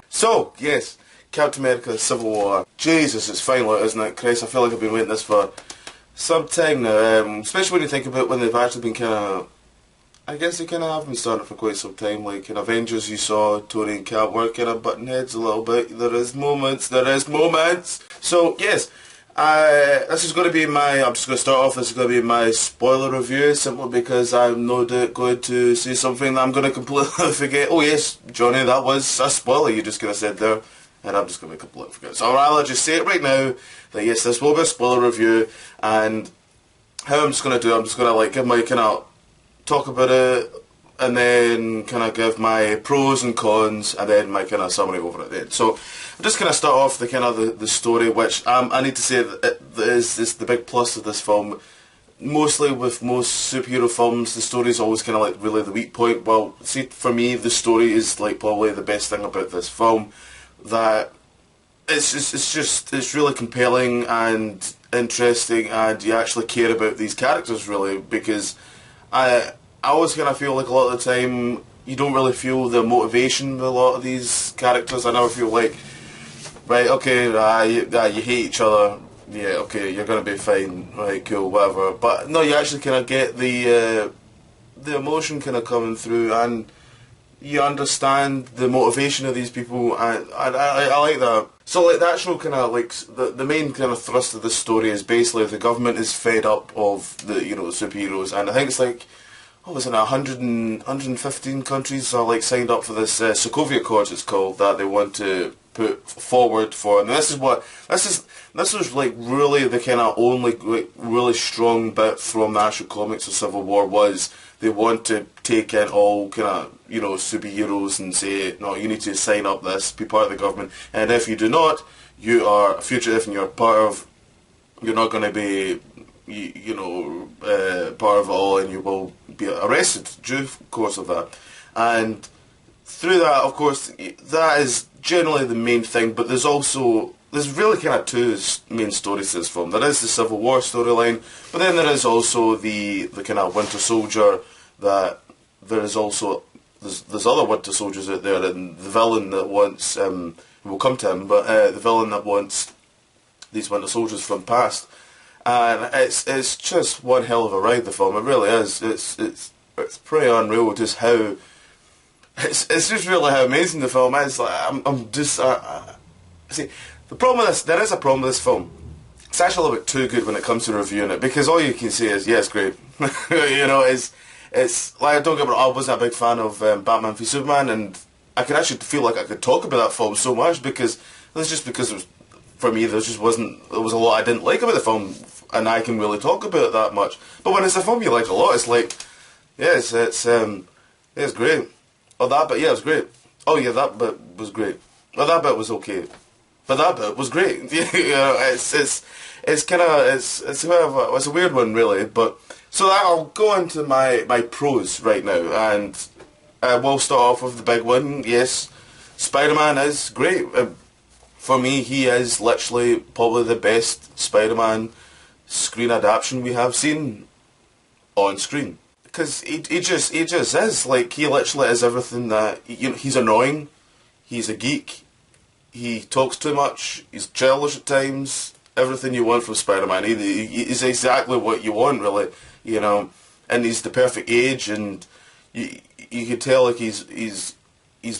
So, yes, Captain America Civil War. Jesus, it's finally out, isn't it? Chris, I feel like I've been waiting this for some time now, especially when you think about when they've actually been kind of, I guess they kind of have been starting for quite some time. Like in Avengers, you saw Tony and Cap were kind of butting heads a little bit. There is moments. So yes, this is going to be my. I'm just going to start off. This is going to be my spoiler review, simply because I'm no doubt going to say something that I'm going to completely forget. Oh yes, Johnny, that was a spoiler you just kind of said there, and I'm just going to completely forget. So I'd rather just say it right now that yes, this will be a spoiler review, and how I'm just going to do it, I'm just going to like give my kind of talk about it, and then kind of give my pros and cons, and then my kind of summary over at the end. So I'm just going to start off the kind of the story, which I need to say that is the big plus of this film. Mostly with most superhero films, the story is always kind of like really the weak point. Well, see, for me, the story is like probably the best thing about this film. That it's really compelling and interesting, and you actually care about these characters really, because I always kind of feel like a lot of the time you don't really feel the motivation with a lot of these characters. I never feel like, right, okay, you hate each other, yeah, okay, you're going to be fine, right, cool, whatever. But no, you actually kind of get the emotion kind of coming through, and you understand the motivation of these people, and I like that. So like the actual kind of like the main kind of thrust of this story is basically the government is fed up of the superheroes, and I think it's like, what was it, 115 countries are like signed up for this Sokovia Accords it's called, that they want to put forward for, and this was like really the kind of only like, really strong bit from the actual comics of Civil War was they want to take in all kind of superheroes and say, no, you need to sign up this, be part of the government, and if you do not, you are a fugitive and you're not going to be part of it all, and you will be arrested due course of that. And through that, of course, that is generally the main thing, but there's really kind of two main stories to this film. There is the Civil War storyline, but then there is also the kind of Winter Soldier, that there's other Winter Soldiers out there, and the villain that wants, we'll come to him, but the villain that wants these Winter Soldiers from past. And it's just one hell of a ride, the film. It really is. It's pretty unreal just how it's just really how amazing the film is. Like I'm just see, the problem with this, there is a problem with this film. It's actually a little bit too good when it comes to reviewing it, because all you can say is, yeah, it's great. It's like, don't get me wrong, I wasn't a big fan of Batman v Superman, and I could actually feel like I could talk about that film so much, because it was, for me, there was a lot I didn't like about the film, and I can really talk about it that much. But when it's a film you like a lot, it's like, yes, it's great. Oh, that bit, yeah, it was great. Oh yeah, that bit was great. Oh, that bit was okay. But that bit was great. It's a weird one really. But so I'll go into my pros right now, and we'll start off with the big one. Yes, Spider-Man is great. For me, he is literally probably the best Spider-Man screen adaptation we have seen on screen. Because he just is, like, he literally is everything that, he's annoying, he's a geek, he talks too much, he's childish at times, everything you want from Spider-Man. He's exactly what you want, really, and he's the perfect age, and you could tell, like, his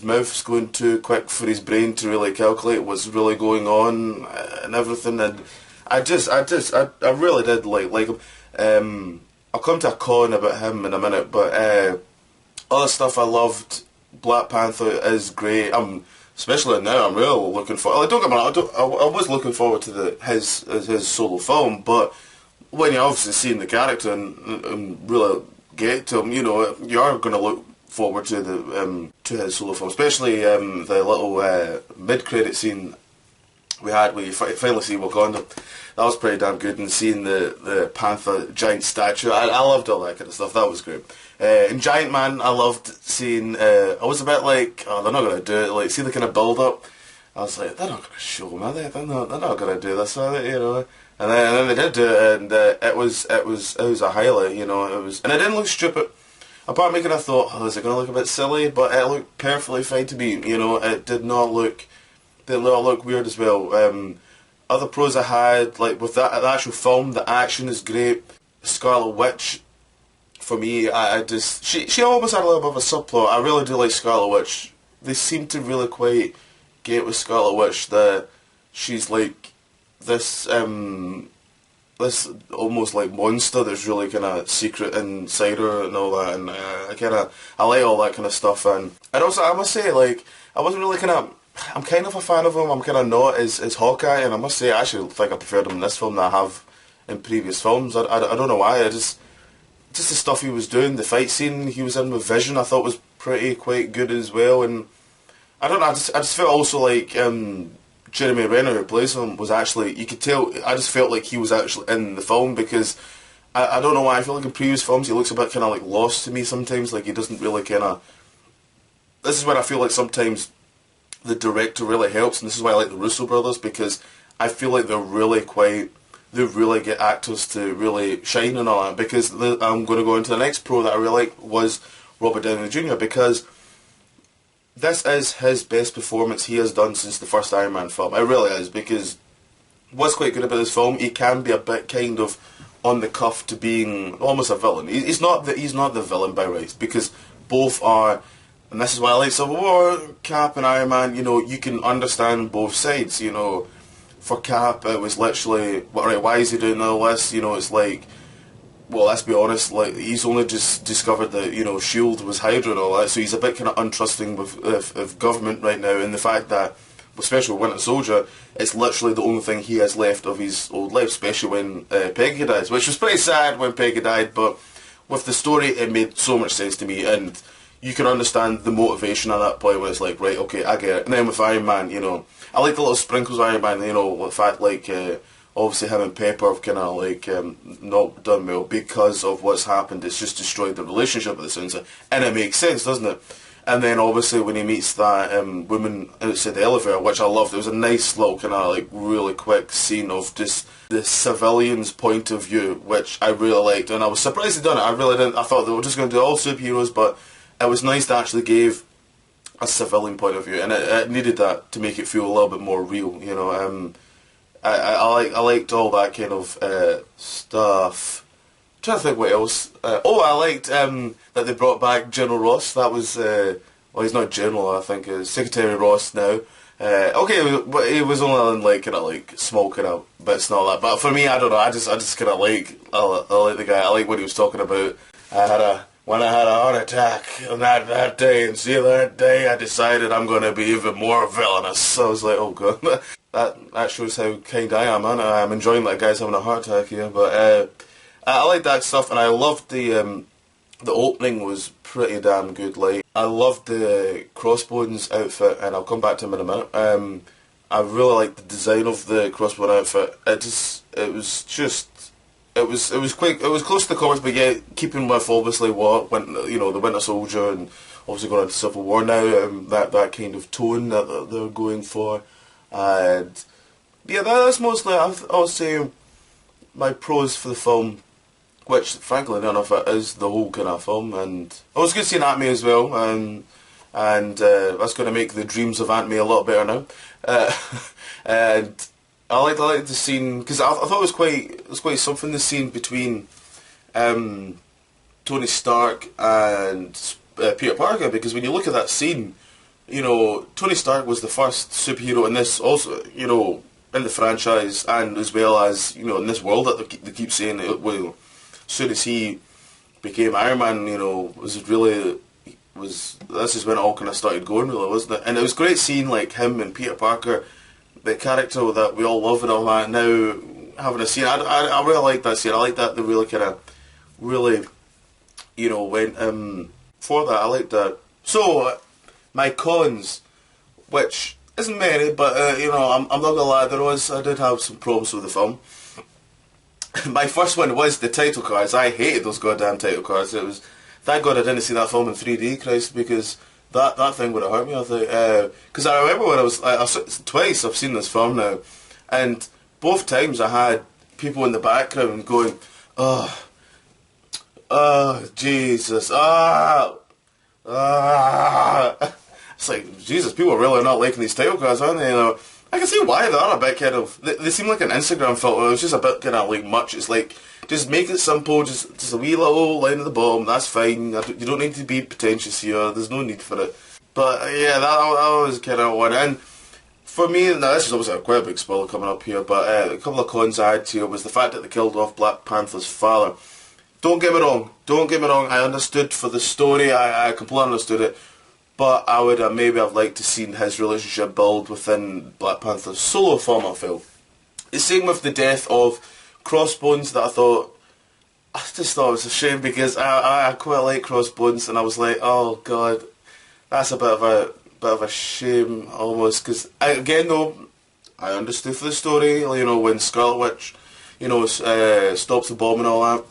mouth's going too quick for his brain to really calculate what's really going on and everything, and I really did like him. I'll come to a con about him in a minute, but other stuff I loved. Black Panther is great. Especially now, I'm really looking forward. Like, don't get me wrong, I was looking forward to his solo film, but when you're obviously seeing the character and really get to him, you are going to look forward to his solo film, especially the little mid-credit scene we had where you finally see Wakanda. That was pretty damn good, and seeing the Panther giant statue, I loved all that kind of stuff. That was great. In Giant Man, I loved seeing. I was a bit like, oh, they're not going to do it. Like, see the kind of build up. I was like, they're not going to show him, are they? They're not going to do this, are they? And then they did do it, and it was a highlight. It was, and it didn't look stupid. apart from me kind of thought, oh, is it going to look a bit silly? But it looked perfectly fine to me, you know, it did not look weird as well. Other pros I had, like with the actual film, the action is great. Scarlet Witch, for me, I just, she almost had a little bit of a subplot. I really do like Scarlet Witch. They seem to really quite get with Scarlet Witch that she's like this almost like monster that's really kind of secret inside her and all that, and I like all that kind of stuff. And also I must say, like, I wasn't really I'm kind of a fan of him. I'm kind of not as Hawkeye, and I must say I actually think I preferred him in this film than I have in previous films. I don't know why. I just the stuff he was doing, the fight scene he was in with Vision, I thought was quite good as well. And I don't know. I just felt also like Jeremy Renner, who plays him, was actually, you could tell, I just felt like he was actually in the film, because I don't know why, I feel like in previous films he looks a bit kind of like lost to me sometimes, like he doesn't really kind of, this is where I feel like sometimes the director really helps, and this is why I like the Russo brothers, because I feel like they really get actors to really shine and all that, because I'm going to go into the next pro that I really like was Robert Downey Jr., because this is his best performance he has done since the first Iron Man film. It really is, because what's quite good about this film, he can be a bit kind of on the cuff to being almost a villain. He's not the villain by rights, because both are, and this is why I like Civil War, Cap and Iron Man, you know, you can understand both sides, you know. For Cap, it was literally, why is he doing all this? You know, it's like, well, let's be honest, like, he's only just discovered that, you know, S.H.I.E.L.D. was Hydra and all that, so he's a bit kind of untrusting of government right now, and the fact that, especially with Winter Soldier, it's literally the only thing he has left of his old life, especially when Peggy dies, which was pretty sad when Peggy died, but with the story, it made so much sense to me, and you can understand the motivation at that point where it's like, right, okay, I get it. And then with Iron Man, you know, I like the little sprinkles of Iron Man, you know, the fact, like, obviously him and Pepper have kind of, like, not done well because of what's happened. It's just destroyed the relationship with the Sensei. And it makes sense, doesn't it? And then, obviously, when he meets that woman outside the elevator, which I loved, it was a nice little kind of, like, really quick scene of just the civilian's point of view, which I really liked. And I was surprised they'd done it. I really didn't. I thought they were just going to do all superheroes, but it was nice to actually give a civilian point of view, and it needed that to make it feel a little bit more real, you know. I liked all that kind of stuff. I'm trying to think what else. I liked that they brought back General Ross. That was well, he's not General, I think, Secretary Ross now. Okay, but he was only in like kind of like small kind of bits and all that. But for me, I don't know. I just kind of like I like the guy. I like what he was talking about. When I had a heart attack on that day, and see that day I decided I'm going to be even more villainous. So I was like, oh god, that shows how kind I am, man. I'm enjoying that guy's having a heart attack here. But I like that stuff, and I loved the opening was pretty damn good. Like, I loved the Crossbones outfit, and I'll come back to him in a minute. I really liked the design of the Crossbone outfit. It was close to the comics, but yeah, keeping with obviously what went, you know, the Winter Soldier, and obviously going into Civil War now, that kind of tone that they're going for, and yeah, that's mostly I would say my pros for the film, which frankly none of it is the whole kind of film. And it was good seeing Aunt May as well, and that's going to make the dreams of Aunt May a lot better now, and I liked the scene, because I thought it was quite something, the scene between Tony Stark and Peter Parker, because when you look at that scene, you know, Tony Stark was the first superhero in this, also, you know, in the franchise, and as well as, you know, in this world that they keep saying, well, as soon as he became Iron Man, you know, this is when it all kind of started going, really, wasn't it? And it was great seeing, like, him and Peter Parker, the character that we all love and all that, now having a scene. I really like that scene. I like that they really kind of, really, you know, went for that. I like that. So, my cons, which isn't many, but, you know, I'm not going to lie, I did have some problems with the film. My first one was the title cards. I hated those goddamn title cards. It was, thank God I didn't see that film in 3D, Christ, because that thing would have hurt me, I think. Because I remember when twice I've seen this film now, and both times I had people in the background going, oh, Oh, Jesus. It's like, Jesus, people are really not liking these title cards, aren't they? You know, I can see why they are a bit kind of... They seem like an Instagram filter. It's just a bit kind of like much. It's like, just make it simple. Just a wee little line at the bottom. That's fine. You don't need to be pretentious here. There's no need for it. But yeah, that was kind of one. And for me, now this is obviously quite a big spoiler coming up here, but a couple of cons I had here was the fact that they killed off Black Panther's father. Don't get me wrong, I understood for the story, I completely understood it, but I would maybe have liked to seen his relationship build within Black Panther's solo film, I feel. The same with the death of Crossbones, that I just thought it was a shame, because I quite like Crossbones, and I was like, oh god, that's a bit of a shame, almost, because, again though, I understood for the story, you know, when Scarlet Witch, you know, stops the bomb and all that.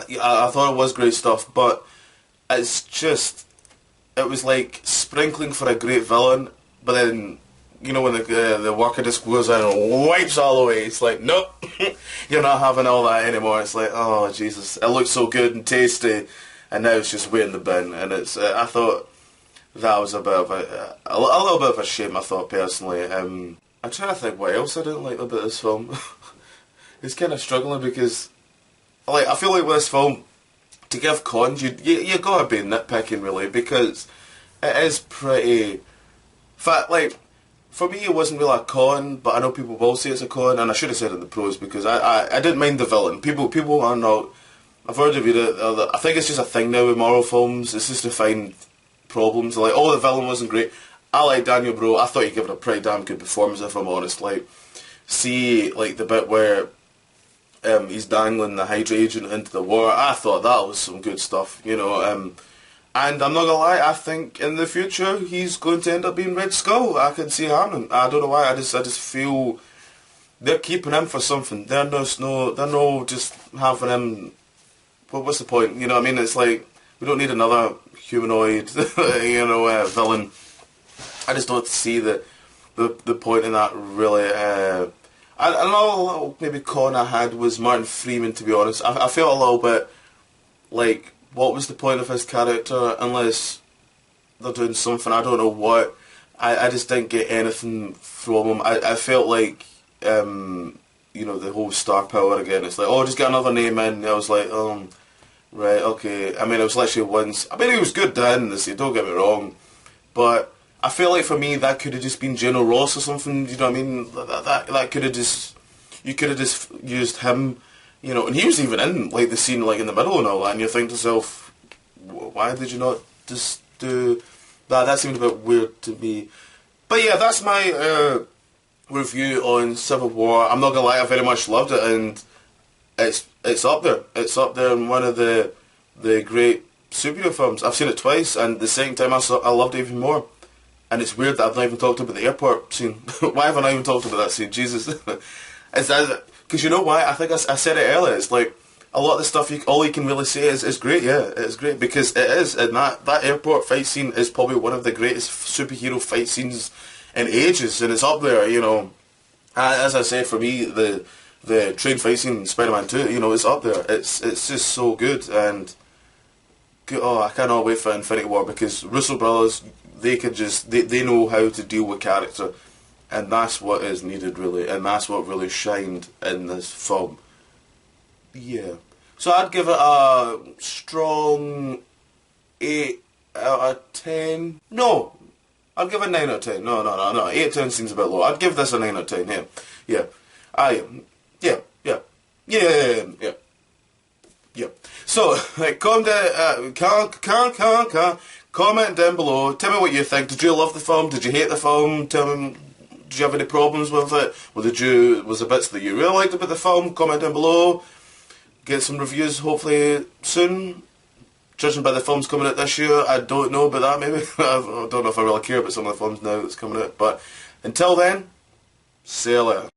I thought it was great stuff, but it's just, it was like sprinkling for a great villain, but then, you know, when the worker just goes in and wipes all away, it's like, nope, you're not having all that anymore. It's like, oh Jesus, it looks so good and tasty, and now it's just way in the bin, and it's, I thought that was a bit of a little bit of a shame, I thought, personally. I'm trying to think what else I didn't like about this film. It's kind of struggling because, like, I feel like with this film, to give cons, you gotta be nitpicking really, because it is pretty... In fact, like, for me it wasn't really a con, but I know people will say it's a con, and I should have said it in the pros, because I didn't mind the villain. People are not... I've heard of it, I think it's just a thing now with Marvel films, it's just to find problems. Like, oh, the villain wasn't great. I like Daniel Bro, I thought he gave it a pretty damn good performance, if I'm honest. Like, see, like, the bit where... he's dangling the Hydra agent into the water. I thought that was some good stuff, you know. And I'm not gonna lie, I think in the future he's going to end up being Red Skull. I can see happening. I don't know why. I just feel they're keeping him for something. They're no just having him. What's the point? You know what I mean? It's like we don't need another humanoid, you know, villain. I just don't see the point in that really. Another little maybe con I had was Martin Freeman, to be honest. I felt a little bit like, what was the point of his character unless they're doing something, I don't know what. I just didn't get anything from him. I felt like, you know, the whole star power again. It's like, oh, just get another name in. And I was like, right, okay. I mean, it was literally once. I mean, he was good then, don't get me wrong. But... I feel like for me that could have just been General Ross or something, you know what I mean? That could have just, you could have just used him, you know, and he was even in like the scene like in the middle and all that, and you think to yourself, why did you not just do that? That seemed a bit weird to me. But yeah, that's my review on Civil War. I'm not gonna lie, I very much loved it, and it's up there. It's up there in one of the great superhero films. I've seen it twice, and the second time I loved it even more. And it's weird that I've not even talked about the airport scene. Why have I not even talked about that scene? Jesus. Because you know why? I think I said it earlier. It's like, a lot of the stuff, all you can really say is great, yeah. It's great, because it is. And that airport fight scene is probably one of the greatest superhero fight scenes in ages. And it's up there, you know. As I said, for me, the train fight scene in Spider-Man 2, you know, it's up there. It's just so good. And, oh, I cannot wait for Infinity War, because Russo brothers... They know how to deal with character, and that's what is needed really, and that's what really shined in this film. Yeah. So I'd give it a strong 8 out of 10. No, I'd give it a 9 out of 10. No. 8 out of 10 seems a bit low. I'd give this a 9 out of 10, yeah. Yeah. So, comment down below. Tell me what you think. Did you love the film? Did you hate the film? Tell me, did you have any problems with it? Was there bits that you really liked about the film? Comment down below. Get some reviews hopefully soon. Judging by the films coming out this year, I don't know about that maybe. I don't know if I really care about some of the films now that's coming out. But until then, see you later.